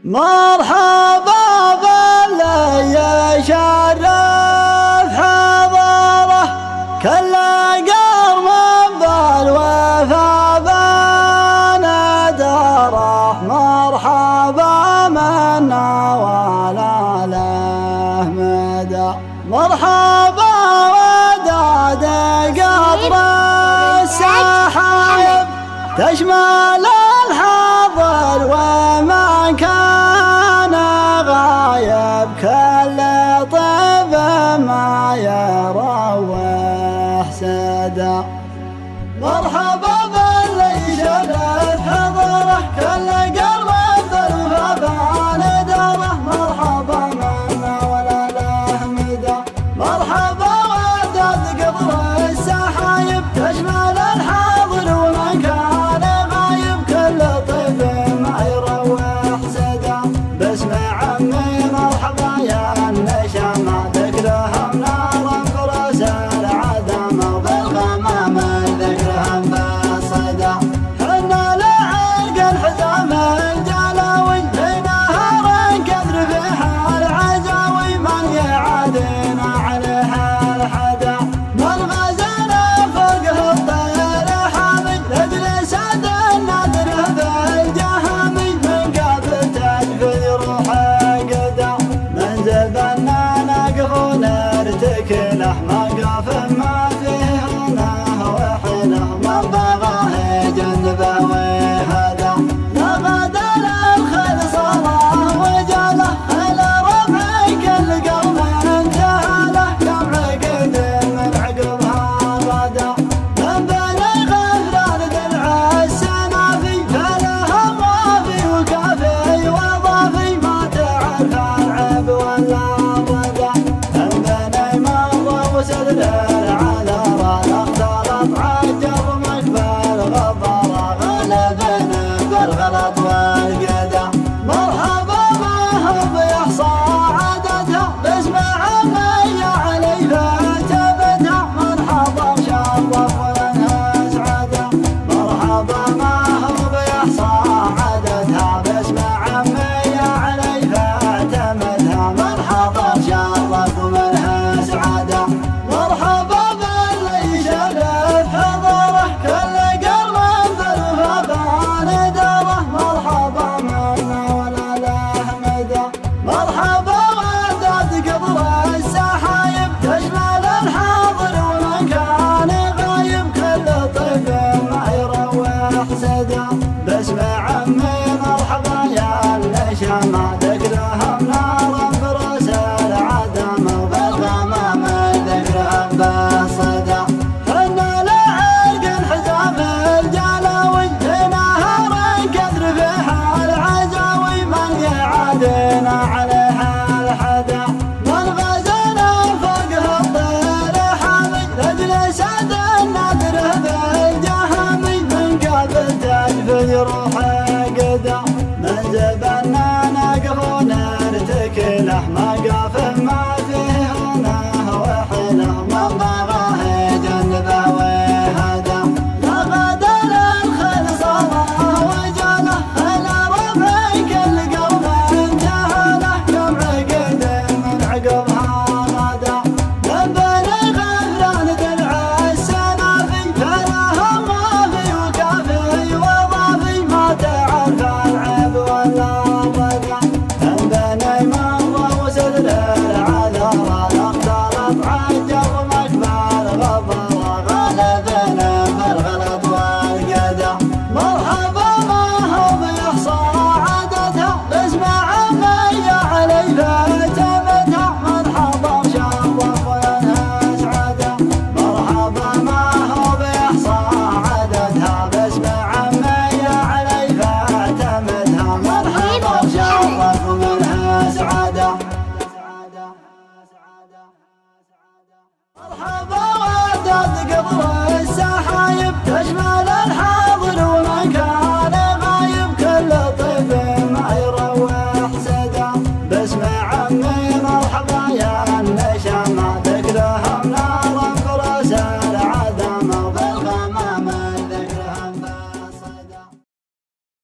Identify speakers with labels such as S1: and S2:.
S1: مرحبا باللي يشرف حضره كل قرم بالوفا بندره. مرحبا منا ولا له مدى. مرحبا وداد قطر السحايب تشمل الحاضر وما كان غايب. كل طيب ما يروح سدى. مرحبا باللي شرف حضره كل قلب بالوفا بندره. مرحبا منا ولا له مدى. مرحبا وداد قطر السحايب تشمل الحاضر ومن كان غايب. كل طيب ما يروح سدى. باسم عمي مرحبا يا النشامة ذكرهم نار فرس العدم وبالغمام ذكرهم بالصدى. حنا لعرق الحزام الجلاوي لنهر كثر فيها العزاوي. من يعادينا عليها الحدا من غزانا فوقه الطير حامي نجلس النادر بالجهامي. من قبل تجفذ روح قدا من زبنا نقف ونرتكله. موقف ما فيه هناه وحله من بغاه جنبه وهدى. لقد الخير صلاه وجاله على ربع كل قوم انتهى له. كم عقد من عقبها غدا من بني غفران درع السنافي. فله وافي وكافي وضافي ما تعرف العيب ولا الردى. من بني مضى وسدر العذرى اختلط عجر مقبل غبرة غلبنا بالغلط والقدى. مرحبا ما هو بيحصى عددها باسم عمي علي فتبتها. مرحبا شرف ولنا اسعدها. مرحبا ما هو بيحصى عددها باسم عمي علي فتمدها. مرحبا شرف ومنها اسعدها. مرحبا باللي شرف حضره كل قلب بالوفا بندره. مرحبا منا ولا له مدى. مرحبا وداد قطر السحايب تشمل الحاضر ومن كان غايب. كل طيب ما يروح سدى. باسم عمي مرحبا يا النشامة ذكرهم نار فرس العدم وبالغمام ذكرهم بالصدى. حنا لعرق الحزام الجلاوي لنهر كثر فيها العزاوي. من يعادينا عليها الحدا من غزانا فوقه الطير حامي نجلس النادر بالجهامي. من قبل تجفذ روح قدا من زبنا نقف ونرتكله. موقف